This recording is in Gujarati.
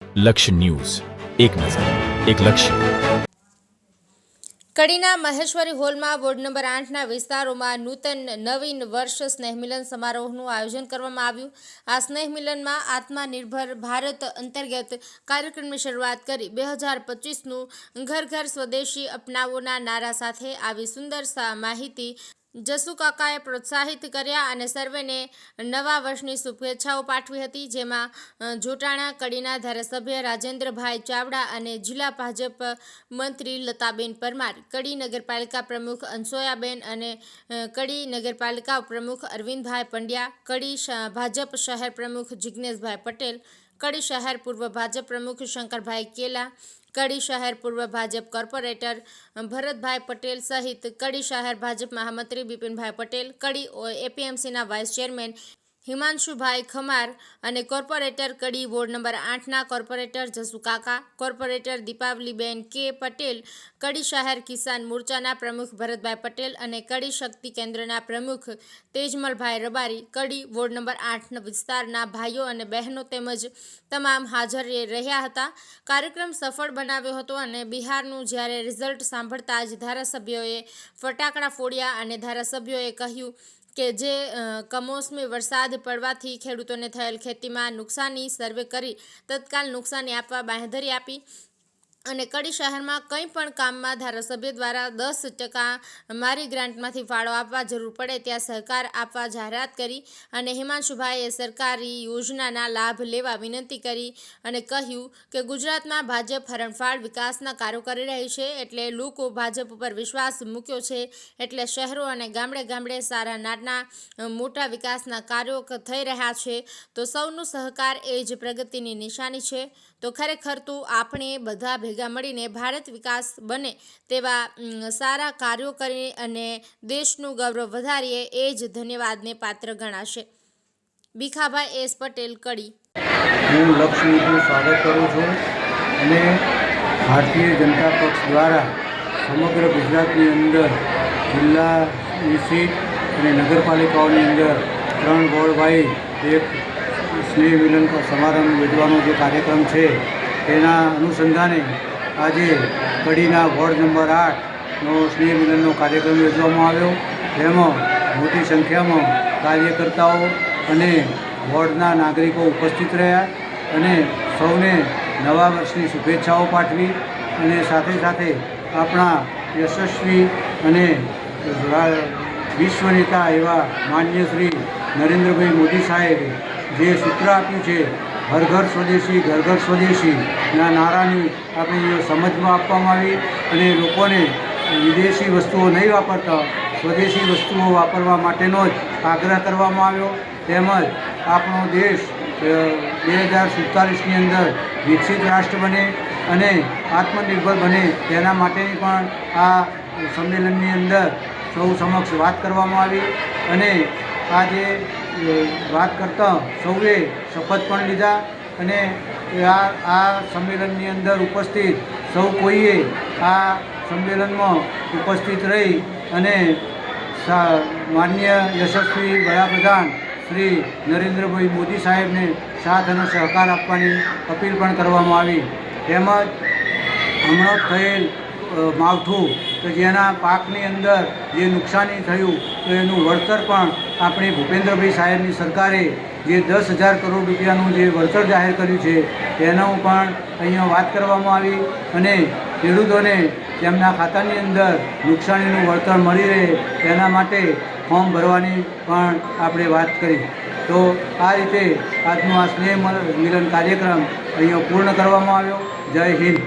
લક્ષ્ય ન્યૂઝ, એક નજર, એક લક્ષ્ય. કડીના મહેશ્વરી હોલમાં વોર્ડ નંબર 8ના વિસ્તારોમાં નવીન વર્ષ સ્નેહમિલન સમારોહનું આયોજન કરવામાં આવ્યું. આ સ્નેહમિલનમાં આત્મનિર્ભર ભારત અંતર્ગત કાર્યક્રમની શરૂઆત કરી 2025નું ઘર ઘર સ્વદેશી અપનાવોના નારા સાથે આવી સુંદર માહિતી જસુ કાકાએ પ્રોત્સાહિત કર્યા અને સર્વેને નવા વર્ષની શુભેચ્છાઓ પાઠવી હતી. જેમાં જોટાણા કડીના ધારાસભ્ય રાજેન્દ્રભાઈ ચાવડા અને જિલ્લા ભાજપ મંત્રી લતાબેન પરમાર, કડી નગરપાલિકા પ્રમુખ અનસોયાબેન અને કડી નગરપાલિકા પ્રમુખ અરવિંદભાઈ પંડ્યા, કડી ભાજપ શહેર પ્રમુખ જિગ્નેશભાઈ પટેલ, કડી શહેર પૂર્વ ભાજપ પ્રમુખ શંકરભાઈ કેલા, કડી શહેર પૂર્વ ભાજપ કોર્પોરેટર ભરતભાઈ પટેલ સહિત કડી શહેર ભાજપ મહામંત્રી બિપિનભાઈ પટેલ, કડી એપીએમસીના વાઇસ ચેરમેન હિમાંશુભાઈ ખમાર અને કોર્પોરેટર કડી વોર્ડ નંબર 8ના કોર્પોરેટર જસુ કાકા, કોર્પોરેટર દીપાવલીબેન કે પટેલ, કડી શહેર કિસાન મોરચાના પ્રમુખ ભરતભાઈ પટેલ અને કડી શક્તિ કેન્દ્રના પ્રમુખ તેજમલભાઈ રબારી, કડી વોર્ડ નંબર 8 વિસ્તારના ભાઈઓ અને બહેનો તેમજ તમામ હાજર રહ્યા હતા. કાર્યક્રમ સફળ બનાવ્યો હતો અને બિહારનું જ્યારે રિઝલ્ટ સાંભળતા જ ધારાસભ્યોએ ફટાકડા ફોડ્યા અને ધારાસભ્યોએ કહ્યું કે જે કમોસમી વરસાદ પડવાથી ખેડૂતોને થયેલ ખેતીમાં નુકસાની સર્વે કરી તત્કાલ નુકસાની આપવા બાંહેધરી આપી અને કડી શહેરમાં કંઈ પણ કામમાં ધારાસભ્ય દ્વારા 10% મારી ગ્રાન્ટમાંથી ફાળો આપવા જરૂર પડે ત્યાં સહકાર આપવા જાહેરાત કરી અને હિમાંશુભાઈએ સરકારી યોજનાના લાભ લેવા વિનંતી કરી અને કહ્યું કે ગુજરાતમાં ભાજપ હરણફાળ વિકાસના કાર્યો કરી રહી છે, એટલે લોકો ભાજપ ઉપર વિશ્વાસ મૂક્યો છે, એટલે શહેરો અને ગામડે ગામડે સારા નાના મોટા વિકાસના કાર્યો થઈ રહ્યા છે. તો સૌનો સહકાર એ જ પ્રગતિની નિશાની છે. તો ખરેખર તો આપણે બધા ભેગા મળીને ભારત વિકાસ બને તેવા સારા કાર્યો કરી અને દેશનું ગૌરવ વધારીએ એ જ ધન્યવાદને પાત્ર ગણાશે. ભીખાભાઈ એસ પટેલ, કડી. હું લક્ષ્યનું સ્વાગત કરું છું અને ભારતીય જનતા પક્ષ દ્વારા સમગ્ર ગુજરાતની અંદર જિલ્લાની સીટ અને નગરપાલિકાઓની અંદર 3 વોર્ડવાઇઝ એક સ્નેહ મિલન સમારંભ યોજવાનો જે કાર્યક્રમ છે તેના અનુસંધાને આજે કડીના વોર્ડ નંબર 8નો સ્નેહ મિલનનો કાર્યક્રમ યોજવામાં આવ્યો. જેમાં મોટી સંખ્યામાં કાર્યકર્તાઓ અને વોર્ડના નાગરિકો ઉપસ્થિત રહ્યા અને સૌને નવા વર્ષની શુભેચ્છાઓ પાઠવી અને સાથે સાથે આપણા યશસ્વી અને વિશ્વ નેતા એવા માનનીય શ્રી નરેન્દ્રભાઈ મોદી સાહેબે જે સૂત્ર આપ્યું છે હર ઘર સ્વદેશી ઘર ઘર સ્વદેશીના નારાની આપણી સમજમાં આપવામાં આવી અને લોકોને વિદેશી વસ્તુઓ નહીં વાપરતા સ્વદેશી વસ્તુઓ વાપરવા માટેનો જ આગ્રહ કરવામાં આવ્યો. તેમજ આપણો દેશ 2047ની અંદર વિકસિત રાષ્ટ્ર બને અને આત્મનિર્ભર બને તેના માટેની પણ આ સંમેલનની અંદર સૌ સમક્ષ વાત કરવામાં આવી અને આજે વાત કરતાં સૌએ શપથ પણ લીધા અને આ સંમેલનની અંદર ઉપસ્થિત સૌ કોઈએ આ સંમેલનમાં ઉપસ્થિત રહી અને માનનીય યશસ્વી વડાપ્રધાન શ્રી નરેન્દ્રભાઈ મોદી સાહેબને સાથ અને સહકાર આપવાની અપીલ પણ કરવામાં આવી. તેમજ હમણાં થયેલ માવઠું કે જેના પાકની અંદર જે નુકસાની થયું તો એનું વળતર પણ આપણે ભૂપેન્દ્રભાઈ સાહેબની સરકારે જે 10,000 કરોડ રૂપિયાનું જે વળતર જાહેર કર્યું છે તેનું પણ અહીંયા વાત કરવામાં આવી અને ખેડૂતોને તેમના ખાતાની અંદર નુકસાનીનું વળતર મળી રહે તેના માટે ફોર્મ ભરવાની પણ આપણે વાત કરી. તો આ રીતે આજનો આ સ્નેહ મિલન કાર્યક્રમ અહીંયા પૂર્ણ કરવામાં આવ્યો. જય હિન્દ.